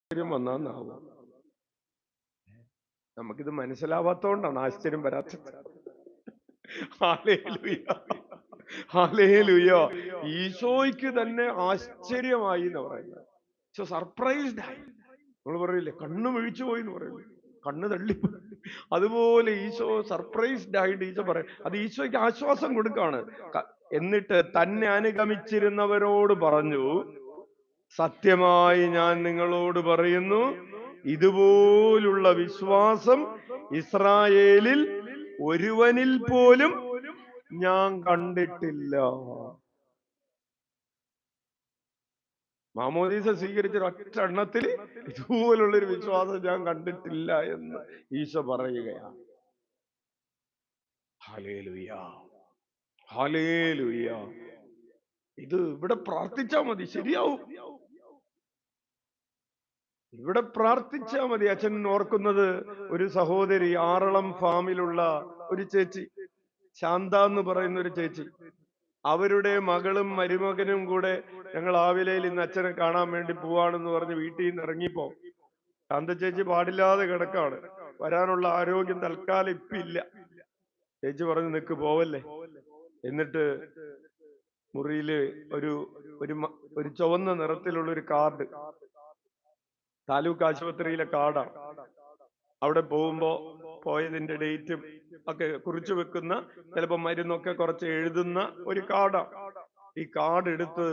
ആശ്ചര്യം വന്നാന്നാവും. നമുക്കിത് മനസ്സിലാവാത്തോണ്ടാണ് ആശ്ചര്യം വരാത്തത്. Hallelujah, hallelujah. ഈശോയ്ക്ക് തന്നെ ആശ്ചര്യമായി എന്ന് പറയുന്നത്. സർപ്രൈസ്ഡ് ആയി. നമ്മൾ പറയില്ലേ കണ്ണ് മിഴിച്ചു പോയി എന്ന് പറയില്ലേ, കണ്ണ് തള്ളിപ്പോയി. അതുപോലെ ഈശോ സർപ്രൈസ്ഡ് ആയിട്ട് ഈശോ പറയും. അത് ഈശോയ്ക്ക് ആശ്വാസം കൊടുക്കാണ്. എന്നിട്ട് തന്നെ അനുഗമിച്ചിരുന്നവരോട് പറഞ്ഞു, സത്യമായി ഞാൻ നിങ്ങളോട് പറയുന്നു, ഇതുപോലുള്ള വിശ്വാസം ഇസ്രായേലിൽ ഒരുവനിൽ പോലും ഞാൻ കണ്ടിട്ടില്ല. മാമോദീസ സ്വീകരിച്ച ഒറ്റ എണ്ണത്തിൽ ഇതുപോലുള്ളൊരു വിശ്വാസം ഞാൻ കണ്ടിട്ടില്ല എന്ന് ഈശോ പറയുകയാണ്. Hallelujah, hallelujah. ഇത് ഇവിടെ പ്രാർത്ഥിച്ചാൽ മതി, ശരിയാവും. ഇവിടെ പ്രാർത്ഥിച്ചാൽ മതി. അച്ഛൻ ഓർക്കുന്നത് ഒരു സഹോദരി, ആറളം ഫാമിലുള്ള ഒരു ചേച്ചി, ശാന്ത എന്ന് പറയുന്ന ഒരു ചേച്ചി. അവരുടെ മകളും മരുമകനും കൂടെ ഞങ്ങൾ ആവിലയിൽ ഇന്ന് അച്ഛനെ കാണാൻ വേണ്ടി പോവാണെന്ന് പറഞ്ഞ് വീട്ടിൽ നിന്ന് ഇറങ്ങിയപ്പോ ശാന്ത ചേച്ചി പാടില്ലാതെ കിടക്കാണ്. വരാനുള്ള ആരോഗ്യം തൽക്കാലം ഇപ്പില്ല. ചേച്ചി പറഞ്ഞു നിക്ക് പോവല്ലേ. എന്നിട്ട് മുറിയില് ഒരു ഒരു ചുവന്ന നിറത്തിലുള്ള ഒരു കാർഡ്, താലൂക്ക് ആശുപത്രിയിലെ കാർഡാണ്. അവിടെ പോകുമ്പോ പോയതിന്റെ ഡേറ്റും ഒക്കെ കുറിച്ചു വെക്കുന്ന, ചിലപ്പോ മരുന്നൊക്കെ കുറച്ച് എഴുതുന്ന ഒരു കാർഡാണ്. ഈ കാർഡ് എടുത്ത്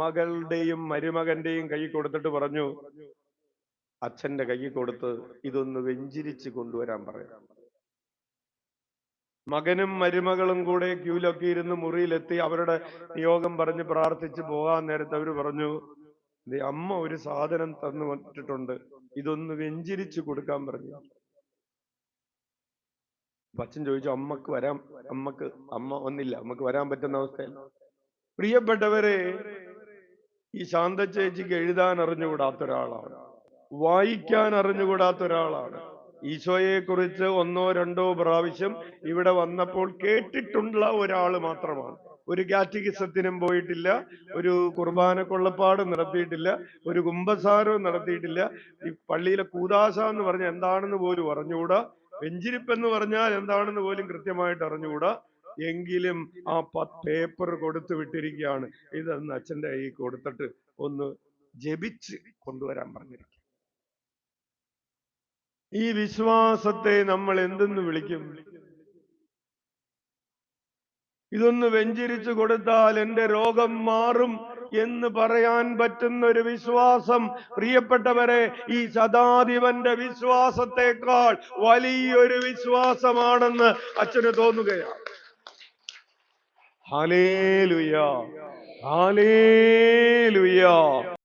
മകളുടെയും മരുമകന്റെയും കൈ കൊടുത്തിട്ട് പറഞ്ഞു, അച്ഛന്റെ കൈ കൊടുത്ത് ഇതൊന്ന് വെഞ്ചിരിച്ച് കൊണ്ടുവരാൻ പറയാം. മകനും മരുമകളും കൂടെ ക്യൂലൊക്കെ ഇരുന്ന് മുറിയിലെത്തി അവരുടെ നിയോഗം പറഞ്ഞ് പ്രാർത്ഥിച്ച് പോകാൻ നേരത്തെ അവര് പറഞ്ഞു, അമ്മ ഒരു സാധനം തന്നു വന്നിട്ടുണ്ട്, ഇതൊന്ന് വെഞ്ചിരിച്ച് കൊടുക്കാൻ പറഞ്ഞു. അച്ഛൻ ചോദിച്ചു, അമ്മ വന്നില്ല, അമ്മക്ക് വരാൻ പറ്റുന്ന അവസ്ഥയിൽ. പ്രിയപ്പെട്ടവരെ, ഈ ശാന്ത ചേച്ചിക്ക് എഴുതാൻ അറിഞ്ഞുകൂടാത്ത ഒരാളാണ്, വായിക്കാൻ അറിഞ്ഞുകൂടാത്ത ഒരാളാണ്. ഈശോയെ കുറിച്ച് ഒന്നോ രണ്ടോ പ്രാവശ്യം ഇവിടെ വന്നപ്പോൾ കേട്ടിട്ടുള്ള ഒരാള് മാത്രമാണ്. ഒരു കാറ്റഗിസത്തിനും പോയിട്ടില്ല, ഒരു കുർബാന കൊള്ളപ്പാട് നടത്തിയിട്ടില്ല, ഒരു കുമ്പസാരവും നടത്തിയിട്ടില്ല. ഈ പള്ളിയിലെ കൂദാശ എന്ന് പറഞ്ഞ എന്താണെന്ന് പോലും അറിഞ്ഞുകൂടാ, വെഞ്ചിരിപ്പ് എന്ന് പറഞ്ഞാൽ എന്താണെന്ന് പോലും കൃത്യമായിട്ട് അറിഞ്ഞുകൂടാ. എങ്കിലും ആ പേപ്പർ കൊടുത്തു വിട്ടിരിക്കുകയാണ്, ഇതെന്ന് അച്ഛന്റെ കൈ കൊടുത്തിട്ട് ഒന്ന് ജപിച്ച് കൊണ്ടുവരാൻ പറഞ്ഞിരിക്കും. ഈ വിശ്വാസത്തെ നമ്മൾ എന്തെന്ന് വിളിക്കും? ഇതൊന്ന് വെഞ്ചരിച്ചു കൊടുത്താൽ എന്റെ രോഗം മാറും എന്ന് പറയാൻ പറ്റുന്ന ഒരു വിശ്വാസം, പ്രിയപ്പെട്ടവരെ, ഈ ശതാധിപന്റെ വിശ്വാസത്തെക്കാൾ വലിയൊരു വിശ്വാസമാണെന്ന് അച്ഛന് തോന്നുകയാണ്. Hallelujah, hallelujah.